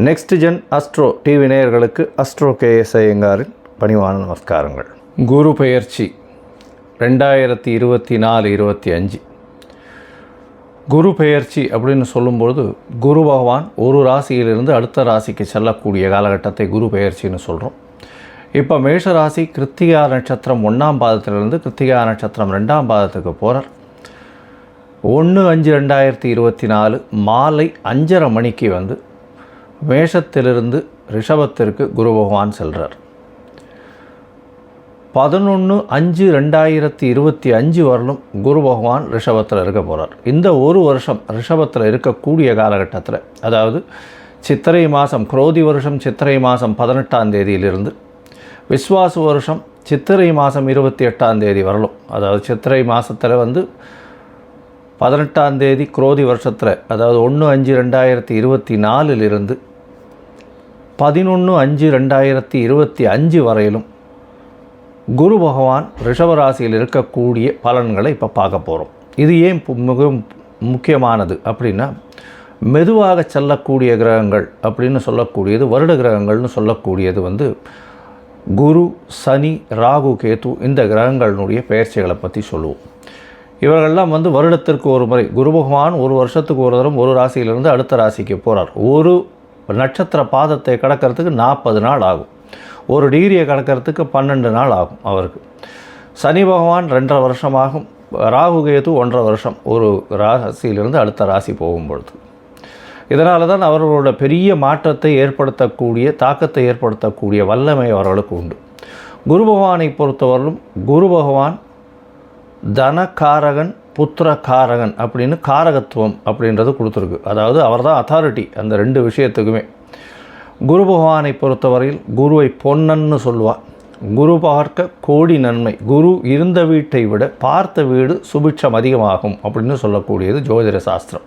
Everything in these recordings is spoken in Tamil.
நெக்ஸ்ட் ஜென் அஸ்ட்ரோ டிவி நேயர்களுக்கு அஸ்ட்ரோ கேஎஸ் ஐயங்காரின் பணிவான நமஸ்காரங்கள். குரு பெயர்ச்சி 2024-25 குரு பெயர்ச்சி அப்படின்னு சொல்லும்போது குரு பகவான் ஒரு ராசியிலிருந்து அடுத்த ராசிக்கு செல்லக்கூடிய காலகட்டத்தை குரு பெயர்ச்சின்னு சொல்கிறோம். இப்போ மேஷ ராசி கிருத்திகா நட்சத்திரம் 1ஆம் பாதத்திலிருந்து கிருத்திகா நட்சத்திரம் 2ஆம் பாதத்துக்கு போகிறார். 1/5/2024 மாலை 5:30 மணிக்கு வந்து மேஷத்திலிருந்து ரிஷபத்திற்கு குரு பகவான் செல்கிறார். 11/5/2025 வரலும் குரு பகவான் ரிஷபத்தில் இருக்க போகிறார். இந்த ஒரு வருஷம் ரிஷபத்தில் இருக்கக்கூடிய காலகட்டத்தில், அதாவது சித்திரை மாதம் குரோதி வருஷம் சித்திரை மாதம் 18ஆம் தேதியிலிருந்து விஸ்வாசு வருஷம் சித்திரை மாதம் 28ஆம் தேதி வரலும், அதாவது சித்திரை மாதத்தில் வந்து 18ஆம் தேதி குரோதி வருஷத்தில், அதாவது 1/5/2024 11/5/2025 வரையிலும் குரு பகவான் ரிஷபராசியில் இருக்கக்கூடிய பலன்களை இப்போ பார்க்க போகிறோம். இது ஏன் மிக முக்கியமானது அப்படின்னா, மெதுவாக செல்லக்கூடிய கிரகங்கள் அப்படின்னு சொல்லக்கூடியது, வருட கிரகங்கள்னு சொல்லக்கூடியது வந்து குரு, சனி, ராகு, கேது, இந்த கிரகங்களினுடைய பெயர்ச்சிகளை பற்றி சொல்லுவோம். இவர்கள்லாம் வந்து வருடத்திற்கு ஒரு முறை, குரு பகவான் ஒரு வருஷத்துக்கு ஒரு தரம் ஒரு ராசியிலிருந்து அடுத்த ராசிக்கு போகிறார். ஒரு நட்சத்திர பாதத்தை கடக்கிறதுக்கு 40 நாள் ஆகும். ஒரு டிகிரியை கடக்கிறதுக்கு 12 நாள் ஆகும் அவருக்கு. சனி பகவான் 2.5 வருஷமாகும். ராகு கேது 1.5 வருஷம் ஒரு ராசியிலிருந்து அடுத்த ராசி போகும்பொழுது. இதனால தான் அவர்களோட பெரிய மாற்றத்தை ஏற்படுத்தக்கூடிய, தாக்கத்தை ஏற்படுத்தக்கூடிய வல்லமை அவர்களுக்கு உண்டு. குரு பகவானை பொறுத்தவரையிலும் குரு பகவான் தனகாரகன், புத்திரகாரகன் அப்படின்னு காரகத்துவம் அப்படின்றது கொடுத்துருக்கு. அதாவது அவர் தான் அத்தாரிட்டி அந்த 2 விஷயத்துக்குமே. குரு பகவானை பொறுத்தவரையில் குருவை பொன்னன்னு சொல்லுவார். குரு பார்க்க கோடி நன்மை, குரு இருந்த வீட்டை விட பார்த்த வீடு சுபிட்சம் அதிகமாகும் அப்படின்னு சொல்லக்கூடியது ஜோதிட சாஸ்திரம்.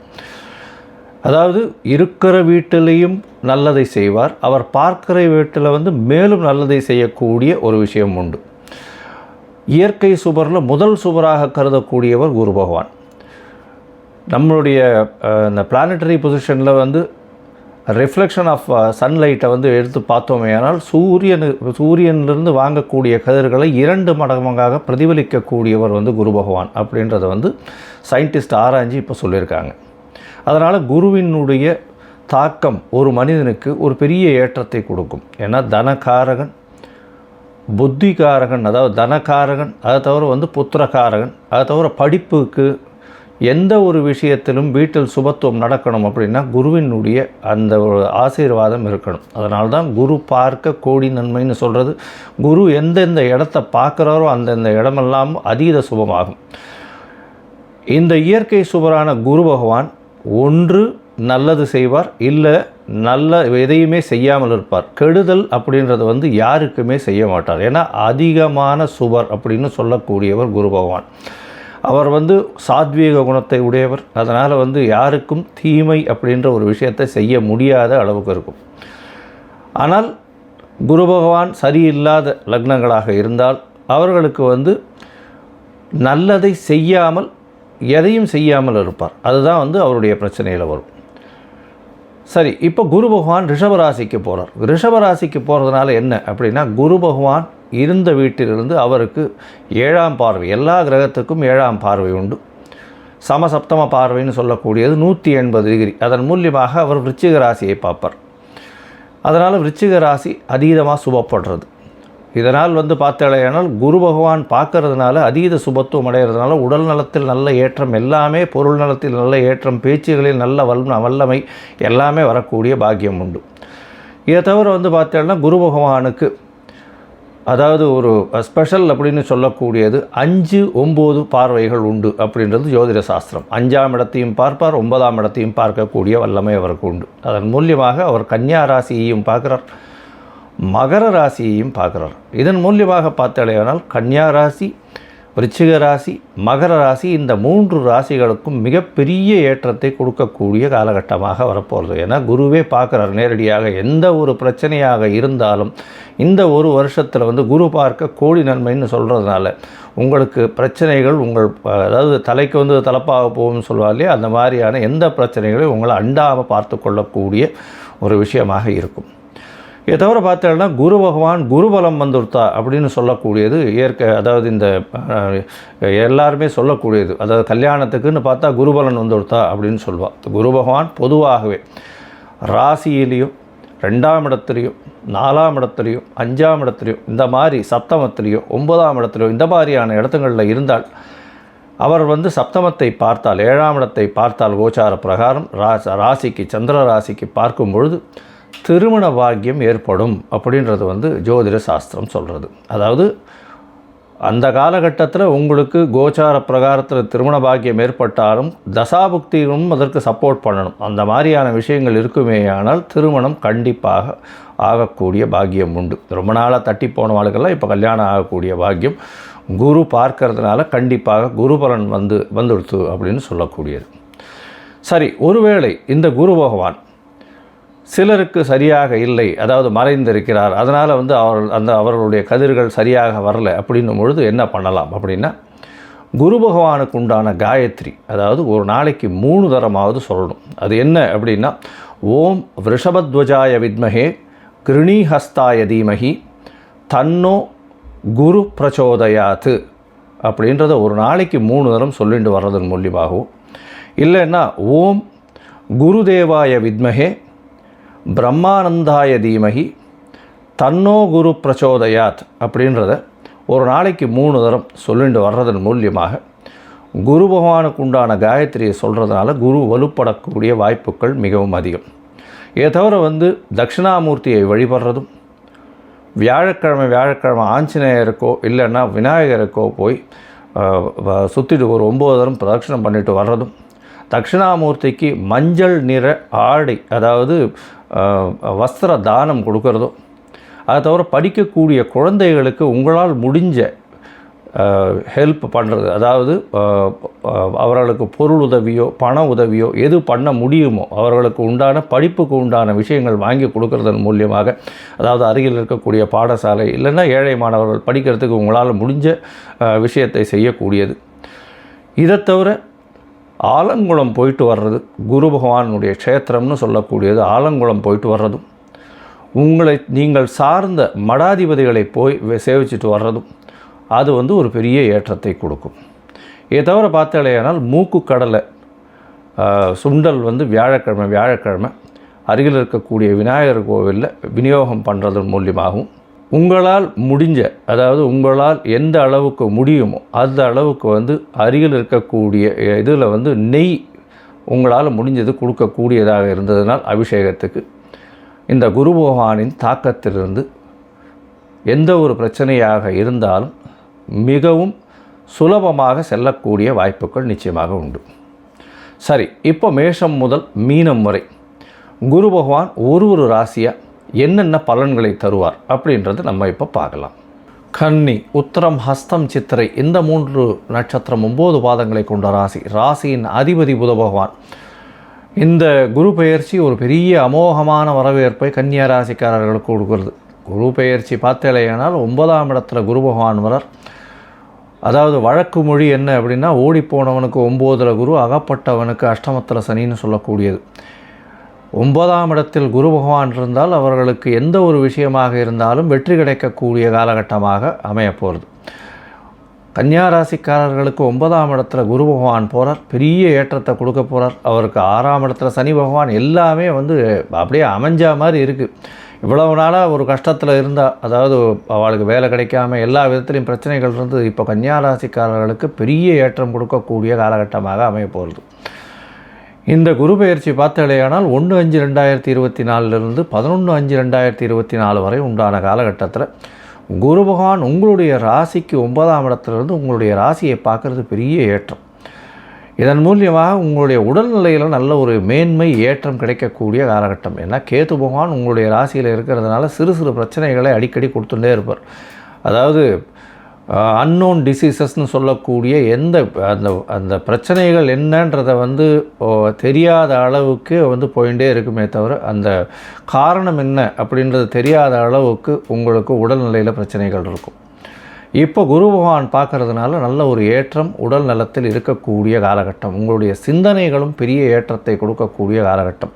அதாவது இருக்கிற வீட்டிலையும் நல்லதை செய்வார், அவர் பார்க்கிற வீட்டில் வந்து மேலும் நல்லதை செய்யக்கூடிய ஒரு விஷயம் உண்டு. இயற்கை சுபரில் முதல் சுபராக கருதக்கூடியவர் குரு பகவான். நம்மளுடைய இந்த பிளானட்டரி பொசிஷனில் வந்து ரிஃப்ளெக்ஷன் ஆஃப் சன்லைட்டை வந்து எடுத்து பார்த்தோமே, ஆனால் சூரியனிலிருந்து வாங்கக்கூடிய கதிர்களை 2 மடங்காக பிரதிபலிக்கக்கூடியவர் வந்து குரு பகவான் அப்படின்றத வந்து சயின்டிஸ்ட் ஆராய்ச்சி இப்போ சொல்லியிருக்காங்க. அதனால் குருவினுடைய தாக்கம் ஒரு மனிதனுக்கு ஒரு பெரிய ஏற்றத்தை கொடுக்கும். ஏன்னா தனகாரகன், புத்திகாரகன், அதாவது தனகாரகன், அதை தவிர வந்து புத்திரகாரகன், அதை தவிர படிப்புக்கு எந்த ஒரு விஷயத்திலும் வீட்டில் சுபத்துவம் நடக்கணும் அப்படின்னா குருவினுடைய அந்த ஒரு ஆசீர்வாதம் இருக்கணும். அதனால தான் குரு பார்க்க கோடி நன்மைன்னு சொல்கிறது. குரு எந்தெந்த இடத்த பார்க்குறாரோ அந்தந்த இடமெல்லாம் அதீத சுபமாகும். இந்த இயற்கை சுபரான குரு பகவான் ஒன்று நல்லது செய்வார், இல்லை நல்ல எதையுமே செய்யாமல் இருப்பார். கெடுதல் அப்படின்றது வந்து யாருக்குமே செய்ய மாட்டார். ஏன்னா அதிகமான சுபர் அப்படின்னு சொல்லக்கூடியவர் குரு பகவான். அவர் வந்து சாத்வீக குணத்தை உடையவர். அதனால் வந்து யாருக்கும் தீமை அப்படின்ற ஒரு விஷயத்தை செய்ய முடியாத அளவுக்கு இருக்கும். ஆனால் குரு பகவான் சரியில்லாத லக்னங்களாக இருந்தால் அவர்களுக்கு வந்து நல்லதை செய்யாமல் எதையும் செய்யாமல் இருப்பார். அதுதான் வந்து அவருடைய பிரச்சனையில் வரும். சரி, இப்போ குரு பகவான் ரிஷபராசிக்கு போகிறார். ரிஷபராசிக்கு போகிறதுனால என்ன அப்படின்னா, குரு பகவான் இருந்த வீட்டிலிருந்து அவருக்கு 7ஆம் பார்வை, எல்லா கிரகத்துக்கும் 7ஆம் பார்வை உண்டு. சமசப்தம பார்வைன்னு சொல்லக்கூடியது 180 டிகிரி. அதன் மூலியமாக அவர் விருச்சிக ராசியை பார்ப்பார். அதனால் விருச்சிக ராசி அதீதமாக சுபப்படுறது. இதனால் வந்து பார்த்தாலேயானால் குரு பகவான் பார்க்கறதுனால அதீத சுபத்துவம் அடைகிறதுனால உடல் நலத்தில் நல்ல ஏற்றம், எல்லாமே பொருள் நலத்தில் நல்ல ஏற்றம், பேச்சுகளில் நல்ல வல்லமை எல்லாமே வரக்கூடிய பாக்கியம் உண்டு. இதை தவிர வந்து பார்த்தோம்னா குரு பகவானுக்கு அதாவது ஒரு ஸ்பெஷல் அப்படின்னு சொல்லக்கூடியது 5-9 பார்வைகள் உண்டு அப்படின்றது ஜோதிட சாஸ்திரம். 5ஆம் இடத்தையும் பார்ப்பார், 9ஆம் இடத்தையும் பார்க்கக்கூடிய வல்லமை அவருக்கு உண்டு. அதன் மூலியமாக அவர் கன்னியா ராசியையும் பார்க்குறார், மகர ராசியையும் பார்க்குறார். இதன் மூலியமாக பார்த்தாலேயானால் கன்னியா ராசி, விருச்சிக ராசி, மகர ராசி, இந்த 3 ராசிகளுக்கும் மிகப்பெரிய ஏற்றத்தை கொடுக்கக்கூடிய காலகட்டமாக வரப்போகிறது. ஏன்னா குருவே பார்க்குறார் நேரடியாக. எந்த ஒரு பிரச்சனையாக இருந்தாலும் இந்த ஒரு வருஷத்தில் குரு பார்க்க கோடி நன்மைன்னு சொல்கிறதுனால உங்களுக்கு பிரச்சனைகள் அதாவது தலைக்கு தலப்பாக போகும்னு சொல்லுவார் இல்லையா, அந்த மாதிரியான எந்த பிரச்சனைகளையும் உங்களை அண்டாமல் பார்த்து கொள்ளக்கூடிய ஒரு விஷயமாக இருக்கும். இதை தவிர பார்த்தோம்னா குரு பகவான் குருபலம் வந்துடுத்தா அப்படின்னு சொல்லக்கூடியது அதாவது இந்த எல்லாருமே சொல்லக்கூடியது. அதாவது கல்யாணத்துக்குன்னு பார்த்தா குருபலன் வந்துடுத்தா அப்படின்னு சொல்லுவாள். குரு பகவான் பொதுவாகவே ராசியிலையும் 2ஆம் இடத்துலையும் 4ஆம் இடத்துலையும் 5ஆம் இடத்துலையும் இந்த மாதிரி சப்தமத்திலையும் 9ஆம் இடத்துலையும் இந்த மாதிரியான இடத்துங்களில் இருந்தால் அவர் சப்தமத்தை பார்த்தால் 7ஆம் இடத்தை பார்த்தால் கோச்சார பிரகாரம் ராசிக்கு சந்திர ராசிக்கு பார்க்கும் பொழுது திருமண பாக்கியம் ஏற்படும் அப்படின்றது ஜோதிட சாஸ்திரம் சொல்கிறது. அதாவது அந்த காலகட்டத்தில் உங்களுக்கு கோச்சார பிரகாரத்தில் திருமண பாக்கியம் ஏற்பட்டாலும் தசாபுக்தியும் அதற்கு சப்போர்ட் பண்ணணும். அந்த மாதிரியான விஷயங்கள் இருக்குமேயானால் திருமணம் கண்டிப்பாக ஆகக்கூடிய பாக்கியம் உண்டு. ரொம்ப நாளாக தட்டி போனவாளுக்கெல்லாம் இப்போ கல்யாணம் ஆகக்கூடிய பாக்கியம் குரு பார்க்கறதுனால கண்டிப்பாக குருபலன் வந்துடுத்து அப்படின்னு சொல்லக்கூடியது. சரி, ஒருவேளை இந்த குரு பகவான் சிலருக்கு சரியாக இல்லை, அதாவது மறைந்திருக்கிறார், அதனால் அவர்களுடைய கதிர்கள் சரியாக வரலை அப்படின்னும் பொழுது என்ன பண்ணலாம் அப்படின்னா, குரு பகவானுக்கு உண்டான காயத்ரி அதாவது ஒரு நாளைக்கு 3 தரமாவது சொல்லணும். அது என்ன அப்படின்னா, ஓம் விருஷபத்வஜாய வித்மஹே கிருணீஹஸ்தாய தீமஹி தன்னோ குரு பிரச்சோதயாத்து அப்படின்றத ஒரு நாளைக்கு 3 தரம் சொல்லிட்டு வர்றதன் மூலியமாகவும், இல்லைன்னா ஓம் குருதேவாய வித்மஹே பிரம்மானந்தாய தீமகி தன்னோ குரு பிரச்சோதயாத் அப்படின்றத ஒரு நாளைக்கு 3 தரம் சொல்லிட்டு வர்றதன் மூலியமாக குரு பகவானுக்கு உண்டான காயத்ரியை சொல்கிறதுனால குரு வலுப்படக்கூடிய வாய்ப்புகள் மிகவும் அதிகம். இதை தவிர தட்சிணாமூர்த்தியை வழிபடுறதும், வியாழக்கிழமை ஆஞ்சநேயருக்கோ இல்லைன்னா விநாயகருக்கோ போய் சுற்றிட்டு ஒரு 9 தரம் பிரதட்சணம் பண்ணிட்டு வர்றதும், தட்சிணாமூர்த்திக்கு மஞ்சள் நிற ஆடை அதாவது வஸ்திர தானம் கொடுக்கறதும், அதை தவிர படிக்கக்கூடிய குழந்தைகளுக்கு உங்களால் முடிஞ்ச ஹெல்ப் பண்ணுறது, அதாவது அவர்களுக்கு பொருள் உதவியோ பண உதவியோ எது பண்ண முடியுமோ அவர்களுக்கு உண்டான படிப்புக்கு உண்டான விஷயங்கள் வாங்கி கொடுக்கறதன் மூலியமாக, அதாவது அருகில் இருக்கக்கூடிய பாடசாலை இல்லைன்னா ஏழை மாணவர்கள் படிக்கிறதுக்கு உங்களால் முடிஞ்ச விஷயத்தை செய்யக்கூடியது. இதை தவிர ஆலங்குளம் போயிட்டு வர்றது, குரு பகவானுடைய க்ஷேத்திரம்னு சொல்லக்கூடியது ஆலங்குளம் போயிட்டு வர்றதும், நீங்கள் சார்ந்த மடாதிபதிகளை போய் சேவிச்சுட்டு வர்றதும் அது ஒரு பெரிய ஏற்றத்தை கொடுக்கும். இதை தவிர பார்த்தாலேயானால் மூக்கு கடலை சுண்டல் வியாழக்கிழமை அருகில் இருக்கக்கூடிய விநாயகர் கோவிலில் விநியோகம் பண்ணுறதன் மூலியமாகவும், உங்களால் முடிஞ்ச அதாவது உங்களால் எந்த அளவுக்கு முடியுமோ அந்த அளவுக்கு அருகில் இருக்கக்கூடிய இதில் நெய் உங்களால் முடிஞ்சது கொடுக்கக்கூடியதாக இருந்ததுனால் அபிஷேகத்துக்கு இந்த குரு பகவானின் தாக்கத்திலிருந்து எந்த ஒரு பிரச்சனையாக இருந்தாலும் மிகவும் சுலபமாக செல்லக்கூடிய வாய்ப்புகள் நிச்சயமாக உண்டு. சரி, இப்போ மேஷம் முதல் மீனம் வரை குரு பகவான் ஒரு ராசியாக என்னென்ன பலன்களை தருவார் அப்படின்றது நம்ம இப்போ பார்க்கலாம். கன்னி, உத்திரம், ஹஸ்தம், சித்திரை இந்த 3 நட்சத்திரம் 9 பாதங்களை கொண்ட ராசியின் அதிபதி புத பகவான். இந்த குரு பெயர்ச்சி ஒரு பெரிய அமோகமான வரவேற்பை கன்னியா ராசிக்காரர்களுக்கு கொடுக்கிறது. குரு பெயர்ச்சி பார்த்தேலையானால் 9ஆம் இடத்துல குரு பகவான் வரார். அதாவது வழக்கு மொழி என்ன அப்படின்னா, ஓடிப்போனவனுக்கு 9ல் குரு, அகப்பட்டவனுக்கு அஷ்டமத்தில் சனின்னு சொல்லக்கூடியது. 9ஆம் இடத்தில் குரு பகவான் இருந்தால் அவர்களுக்கு எந்த ஒரு விஷயமாக இருந்தாலும் வெற்றி கிடைக்கக்கூடிய காலகட்டமாக அமையப்போகிறது. கன்னியா ராசிக்காரர்களுக்கு 9ஆம் இடத்துல குரு பகவான் போகிறார், பெரிய ஏற்றத்தை கொடுக்க போகிறார். அவருக்கு 6ஆம் இடத்துல சனி பகவான், எல்லாமே அப்படியே அமைஞ்ச மாதிரி இருக்குது. இவ்வளவு நாளாக ஒரு கஷ்டத்தில் இருந்தால், அதாவது அவளுக்கு வேலை கிடைக்காம எல்லா விதத்துலேயும் பிரச்சனைகள் இருந்து, இப்போ கன்னியா ராசிக்காரர்களுக்கு பெரிய ஏற்றம் கொடுக்கக்கூடிய காலகட்டமாக அமையப்போகிறது. இந்த குரு பெயர்ச்சி பார்த்தாலேயானால் 1/5/2024 11/5/2024 வரை உண்டான காலகட்டத்தில் குரு பகவான் உங்களுடைய ராசிக்கு 9ஆம் இடத்துலேருந்து உங்களுடைய ராசியை பார்க்குறது பெரிய ஏற்றம். இதன் மூலியமாக உங்களுடைய உடல்நிலையில் நல்ல ஒரு மேன்மை ஏற்றம் கிடைக்கக்கூடிய காலகட்டம். ஏன்னா கேது பகவான் உங்களுடைய ராசியில் இருக்கிறதுனால சிறு சிறு பிரச்சனைகளை அடிக்கடி கொடுத்துட்டே இருப்பார். அதாவது அன்னோன் டிசீசஸ்ன்னு சொல்லக்கூடிய எந்த அந்த அந்த பிரச்சனைகள் என்னன்றதை வந்து தெரியாத அளவுக்கு வந்து போயிட்டே இருக்குமே தவிர அந்த காரணம் என்ன அப்படின்றது தெரியாத அளவுக்கு உங்களுக்கு உடல்நிலையில் பிரச்சனைகள் இருக்கும். இப்போ குரு பகவான் பார்க்கறதுனால நல்ல ஒரு ஏற்றம் உடல் நலத்தில் இருக்கக்கூடிய காலகட்டம். உங்களுடைய சிந்தனைகளும் பெரிய ஏற்றத்தை கொடுக்கக்கூடிய காலகட்டம்.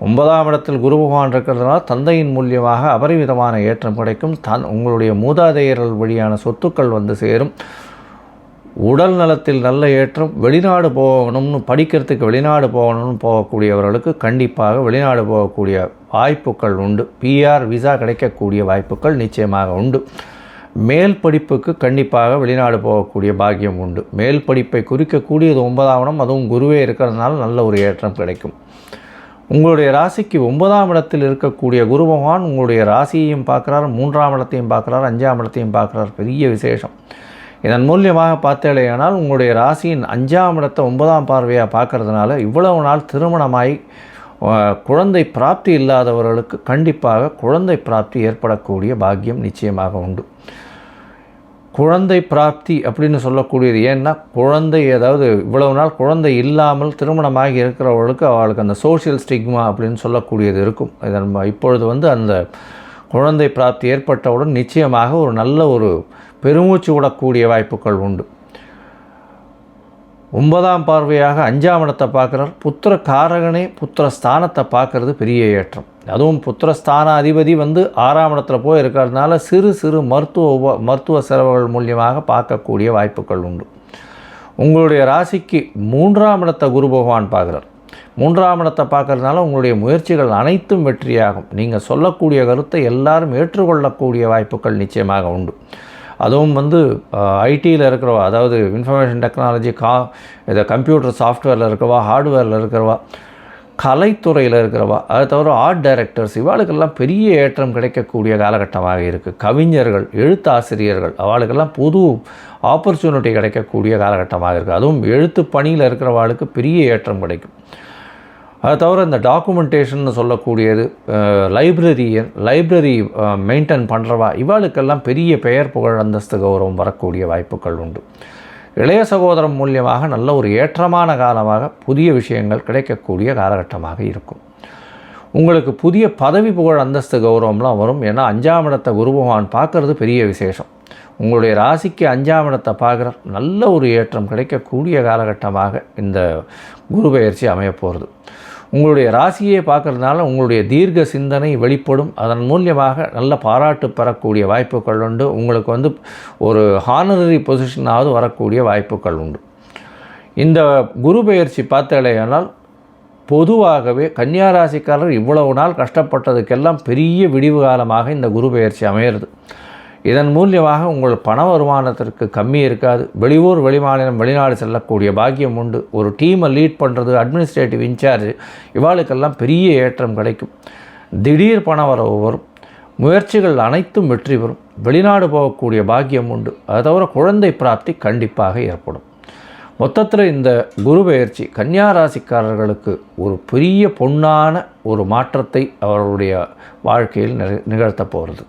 9ஆம் இடத்தில் குரு பகவான் இருக்கிறதுனால தந்தையின் மூலியமாக அபரிமிதமான ஏற்றம் கிடைக்கும். உங்களுடைய மூதாதையர்கள் வழியான சொத்துக்கள் வந்து சேரும். உடல் நலத்தில் நல்ல ஏற்றம். வெளிநாடு போகணும்னு படிக்கிறதுக்கு வெளிநாடு போகணும்னு போகக்கூடியவர்களுக்கு கண்டிப்பாக வெளிநாடு போகக்கூடிய வாய்ப்புகள் உண்டு. பிஆர் விசா கிடைக்கக்கூடிய வாய்ப்புகள் நிச்சயமாக உண்டு. மேல் படிப்புக்கு கண்டிப்பாக வெளிநாடு போகக்கூடிய பாக்கியம் உண்டு. மேல் படிப்பை குறிக்கக்கூடியது 9ஆம் இடம், அதுவும் குருவே இருக்கிறதுனால நல்ல ஒரு ஏற்றம் கிடைக்கும். உங்களுடைய ராசிக்கு 9ஆம் இடத்தில் இருக்கக்கூடிய குரு பகவான் உங்களுடைய ராசியையும் பார்க்குறார், 3ஆம் இடத்தையும் பார்க்குறார், 5ஆம் இடத்தையும் பார்க்குறார். பெரிய விசேஷம். இதன் மூலியமாக பார்த்தேனால் உங்களுடைய ராசியின் 5ஆம் இடத்தை 9ஆம் பார்வையாக பார்க்கறதுனால இவ்வளவு நாள் திருமணமாய் குழந்தை பிராப்தி இல்லாதவர்களுக்கு கண்டிப்பாக குழந்தை பிராப்தி ஏற்படக்கூடிய பாக்கியம் நிச்சயமாக உண்டு. குழந்தை பிராப்தி அப்படின்னு சொல்லக்கூடியது ஏன்னா குழந்தை, அதாவது இவ்வளவு நாள் குழந்தை இல்லாமல் திருமணமாகி இருக்கிறவர்களுக்கு அவளுக்கு அந்த சோஷியல் ஸ்டிக்மா அப்படின்னு சொல்லக்கூடியது இருக்கும். இதன் இப்பொழுது வந்து அந்த குழந்தை பிராப்தி ஏற்பட்டவுடன் நிச்சயமாக ஒரு நல்ல ஒரு பெருமூச்சு விடக்கூடிய வாய்ப்புகள் உண்டு. 9ஆம் பார்வையாக 5ஆம் இடத்தை பார்க்குறார். புத்திர காரகனே புத்திர ஸ்தானத்தை பார்க்குறது பெரிய ஏற்றம். அதுவும் புத்திரஸ்தான அதிபதி வந்து 6ஆம் இடத்துல போய் இருக்கிறதுனால சிறு சிறு மருத்துவ செலவுகள் மூலியமாக பார்க்கக்கூடிய வாய்ப்புகள் உண்டு. உங்களுடைய ராசிக்கு 3ஆம் இடத்தை குரு பகவான் பார்க்குறார். 3ஆம் இடத்தை பார்க்கறதுனால உங்களுடைய முயற்சிகள் அனைத்தும் வெற்றியாகும். நீங்கள் சொல்லக்கூடிய கருத்தை எல்லாரும் ஏற்றுக்கொள்ளக்கூடிய வாய்ப்புகள் நிச்சயமாக உண்டு. அதுவும் வந்து ஐடியில் இருக்கிறவா, அதாவது இன்ஃபர்மேஷன் டெக்னாலஜி, இதை கம்ப்யூட்டர் சாஃப்ட்வேரில் இருக்கிறவா, ஹார்ட்வேரில் இருக்கிறவா, கலைத்துறையில் இருக்கிறவா, அதை தவிர ஆர்ட் டைரக்டர்ஸ், இவாளுக்கெல்லாம் பெரிய ஏற்றம் கிடைக்கக்கூடிய காலகட்டமாக இருக்குது. கவிஞர்கள், எழுத்தாசிரியர்கள், அவளுக்கெல்லாம் புது ஆப்பர்ச்சுனிட்டி கிடைக்கக்கூடிய காலகட்டமாக இருக்குது. அதுவும் எழுத்து பணியில் இருக்கிறவாளுக்கு பெரிய ஏற்றம் கிடைக்கும். அதை தவிர இந்த டாக்குமெண்டேஷன் சொல்லக்கூடியது, லைப்ரரி மெயின்டைன் பண்ணுறவா, இவாளுக்கெல்லாம் பெரிய பெயர் புகழ் அந்தஸ்து கௌரவம் வரக்கூடிய வாய்ப்புகள் உண்டு. இளைய சகோதரம் மூலியமாக நல்ல ஒரு ஏற்றமான காலமாக புதிய விஷயங்கள் கிடைக்கக்கூடிய காலகட்டமாக இருக்கும். உங்களுக்கு புதிய பதவி புகழ் அந்தஸ்து கௌரவம்லாம் வரும். ஏன்னா 5ஆம் இடத்தை குரு பகவான் பார்க்குறது பெரிய விசேஷம். உங்களுடைய ராசிக்கு 5ஆம் இடத்தை பார்க்குற நல்ல ஒரு ஏற்றம் கிடைக்கக்கூடிய காலகட்டமாக இந்த குரு பெயர்ச்சி அமையப்போகிறது. உங்களுடைய ராசியை பார்க்கறதுனால உங்களுடைய தீர்க்க சிந்தனை வெளிப்படும். அதன் மூலியமாக நல்ல பாராட்டு பெறக்கூடிய வாய்ப்புகள் உண்டு. உங்களுக்கு வந்து ஒரு ஹானரரி பொசிஷனாவது வரக்கூடிய வாய்ப்புகள் உண்டு. இந்த குரு பெயர்ச்சி பார்த்தாலேயானால் பொதுவாகவே கன்னியா ராசிக்காரர் இவ்வளவு நாள் கஷ்டப்பட்டதுக்கெல்லாம் பெரிய விடிவு காலமாக இந்த குரு பெயர்ச்சி அமையிறது. இதன் மூலியமாக உங்கள் பண வருமானத்திற்கு கம்மி இருக்காது. வெளியூர், வெளிமாநிலம், வெளிநாடு செல்லக்கூடிய பாக்கியம் உண்டு. ஒரு டீமை லீட் பண்ணுறது, அட்மினிஸ்ட்ரேட்டிவ் இன்சார்ஜ், இவாளுக்கெல்லாம் பெரிய ஏற்றம் கிடைக்கும். திடீர் பண வரவு வரும். முயற்சிகள் அனைத்தும் வெற்றி பெறும். வெளிநாடு போகக்கூடிய பாக்கியம் உண்டு. அதை தவிர குழந்தை பிராப்தி கண்டிப்பாக ஏற்படும். மொத்தத்தில் இந்த குரு பெயர்ச்சி கன்னியா ராசிக்காரர்களுக்கு ஒரு பெரிய பொன்னான ஒரு மாற்றத்தை அவர்களுடைய வாழ்க்கையில் நிகழ்த்த போகிறது.